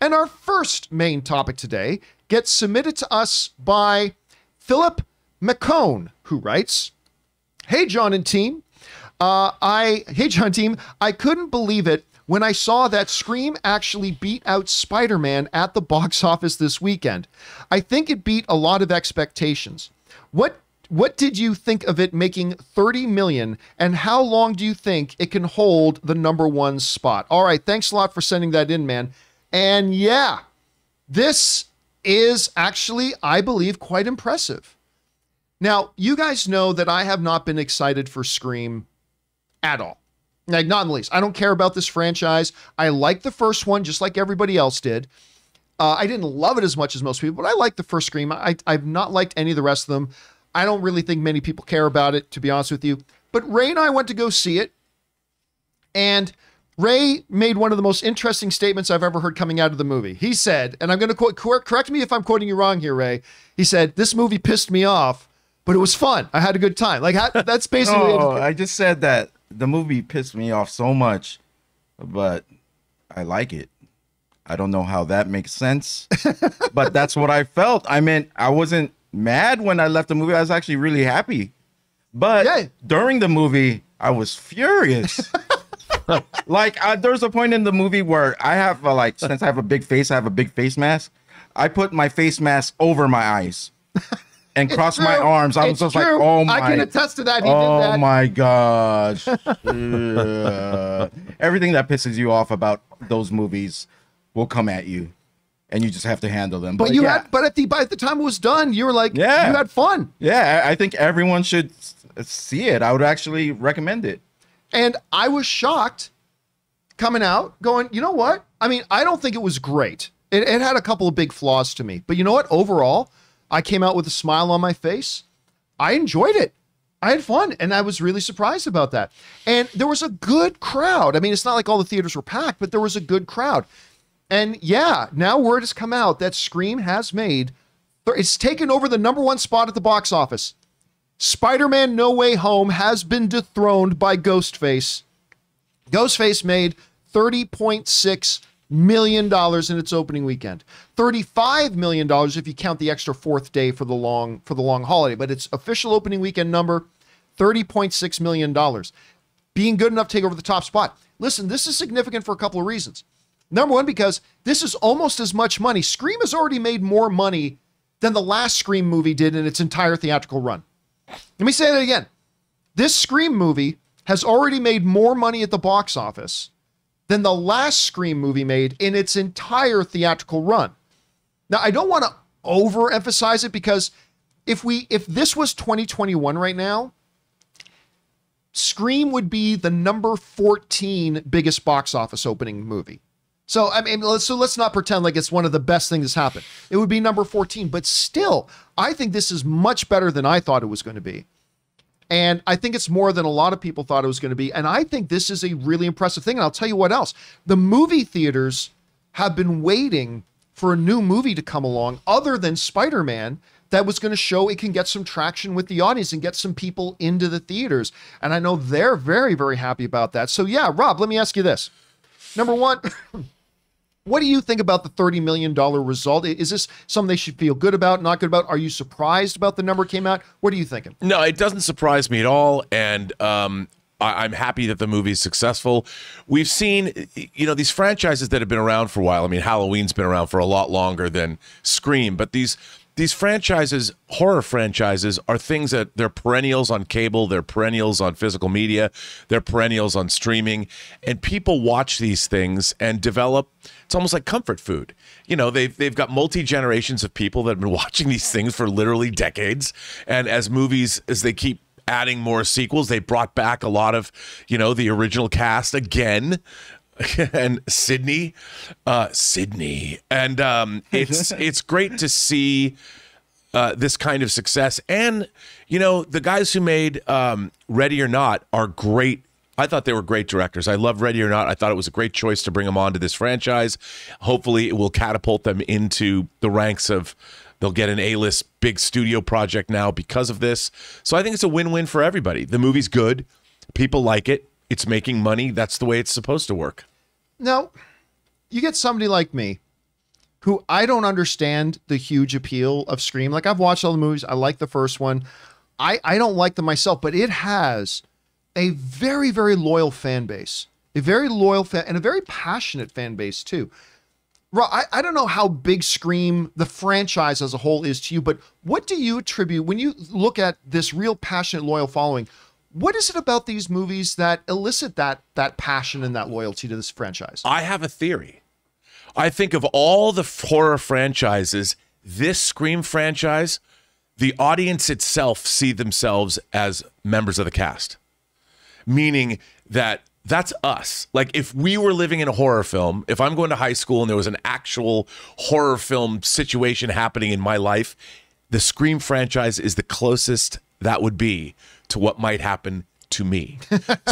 And our first main topic today gets submitted to us by Phillip Macone, who writes, Hey, John and team. I couldn't believe it when I saw that Scream actually beat out Spider-Man at the box office this weekend. I think it beat a lot of expectations. What did you think of it making $30 million, and how long do you think it can hold the #1 spot? All right, thanks a lot for sending that in, man. And yeah, this is actually, I believe, quite impressive. Now, you guys know that I have not been excited for Scream at all. Like, not in the least. I don't care about this franchise. I like the first one just like everybody else did. I didn't love it as much as most people, but I like the first Scream. I've not liked any of the rest of them. I don't really think many people care about it, to be honest with you. But Ray and I went to go see it, and Ray made one of the most interesting statements I've ever heard coming out of the movie. He said, and I'm going to quote, correct me if I'm quoting you wrong here, Ray. He said, this movie pissed me off, but it was fun. I had a good time. Like, that's basically... No, I just said that the movie pissed me off so much, but I like it. I don't know how that makes sense, but that's what I felt. I mean, I wasn't mad when I left the movie. I was actually really happy. But during the movie, I was furious. Like, there's a point in the movie where I have, since I have a big face, I have a big face mask. I put my face mask over my eyes and crossed my arms. I was just like, oh my. I can attest to that. He did that. Oh my gosh. Everything that pisses you off about those movies will come at you, and you just have to handle them. But by the time it was done, you were like, you had fun. Yeah, I think everyone should see it. I would actually recommend it. And I was shocked coming out going, you know what? I mean, I don't think it was great. It had a couple of big flaws to me, but you know what? Overall, I came out with a smile on my face. I enjoyed it. I had fun, and I was really surprised about that. And there was a good crowd. I mean, it's not like all the theaters were packed, but there was a good crowd. And yeah, now word has come out that Scream has made, it's taken over the #1 spot at the box office. Spider-Man No Way Home has been dethroned by Ghostface. Ghostface made $30.6 million in its opening weekend. $35 million if you count the extra 4th day for the long holiday, but its official opening weekend number, $30.6 million. Being good enough to take over the top spot. Listen, this is significant for a couple of reasons. Number one, because this is almost as much money. Scream has already made more money than the last Scream movie did in its entire theatrical run. Let me say that again. This Scream movie has already made more money at the box office than the last Scream movie made in its entire theatrical run. Now, I don't want to overemphasize it, because if this was 2021 right now, Scream would be the number 14 biggest box office opening movie. So, I mean, let's not pretend like it's one of the best things that's happened. It would be number 14, but still, I think this is much better than I thought it was going to be. And I think it's more than a lot of people thought it was going to be. And I think this is a really impressive thing. And I'll tell you what else. The movie theaters have been waiting for a new movie to come along other than Spider-Man that was going to show it can get some traction with the audience and get some people into the theaters. And I know they're very, very happy about that. So yeah, Rob, let me ask you this. Number one, what do you think about the $30 million result? Is this something they should feel good about, not good about? Are you surprised about the number came out? What are you thinking? No, it doesn't surprise me at all. And I'm happy that the movie is successful. We've seen, these franchises that have been around for a while. I mean, Halloween's been around for a lot longer than Scream, but these franchises, horror franchises, are things that they're perennials on cable, they're perennials on physical media, they're perennials on streaming, and people watch these things and develop. It's almost like comfort food. They've got multi-generations of people that have been watching these things for literally decades, and as they keep adding more sequels, they brought back a lot of, the original cast again. And Sydney, and it's great to see this kind of success. And the guys who made Ready or Not are great. I thought they were great directors. I love Ready or Not. I thought it was a great choice to bring them onto this franchise. Hopefully, it will catapult them into the ranks of. They'll get an A-list big studio project now because of this. So I think it's a win-win for everybody. The movie's good. People like it. It's making money. That's the way it's supposed to work. Now, you get somebody like me who I don't understand the huge appeal of Scream. Like, I've watched all the movies. I like the first one. I don't like them myself, but it has a very, very loyal fan base, a very loyal fan and a very passionate fan base too. I don't know how big Scream, the franchise as a whole, is to you, but what do you attribute when you look at this real passionate, loyal following? What is it about these movies that elicit that passion and that loyalty to this franchise? I have a theory. I think of all the horror franchises, this Scream franchise, the audience itself see themselves as members of the cast, meaning that that's us. Like, if we were living in a horror film, if I'm going to high school and there was an actual horror film situation happening in my life, the Scream franchise is the closest that would be to what might happen to me.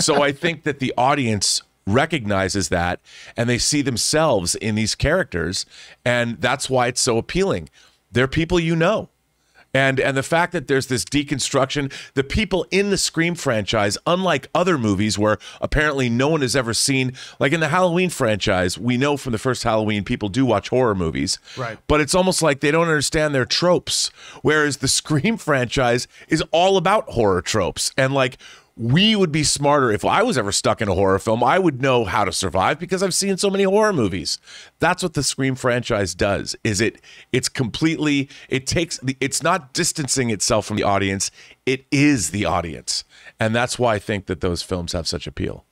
So I think that the audience recognizes that and they see themselves in these characters, and that's why it's so appealing. They're people you know. And the fact that there's this deconstruction, the people in the Scream franchise, unlike other movies where apparently no one has ever seen, like in the Halloween franchise, we know from the first Halloween people do watch horror movies. Right. But it's almost like they don't understand their tropes, whereas the Scream franchise is all about horror tropes. And like, we would be smarter if I was ever stuck in a horror film. I would know how to survive because I've seen so many horror movies. That's what the Scream franchise does. It's completely, it's not distancing itself from the audience. It is the audience. And that's why I think that those films have such appeal.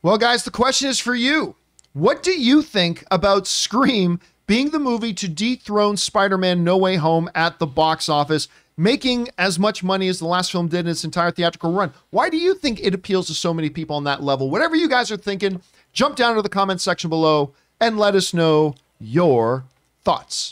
Well, guys, the question is for you. What do you think about Scream being the movie to dethrone Spider-Man No Way Home at the box office, making as much money as the last film did in its entire theatrical run? Why do you think it appeals to so many people on that level? Whatever you guys are thinking, jump down to the comments section below and let us know your thoughts.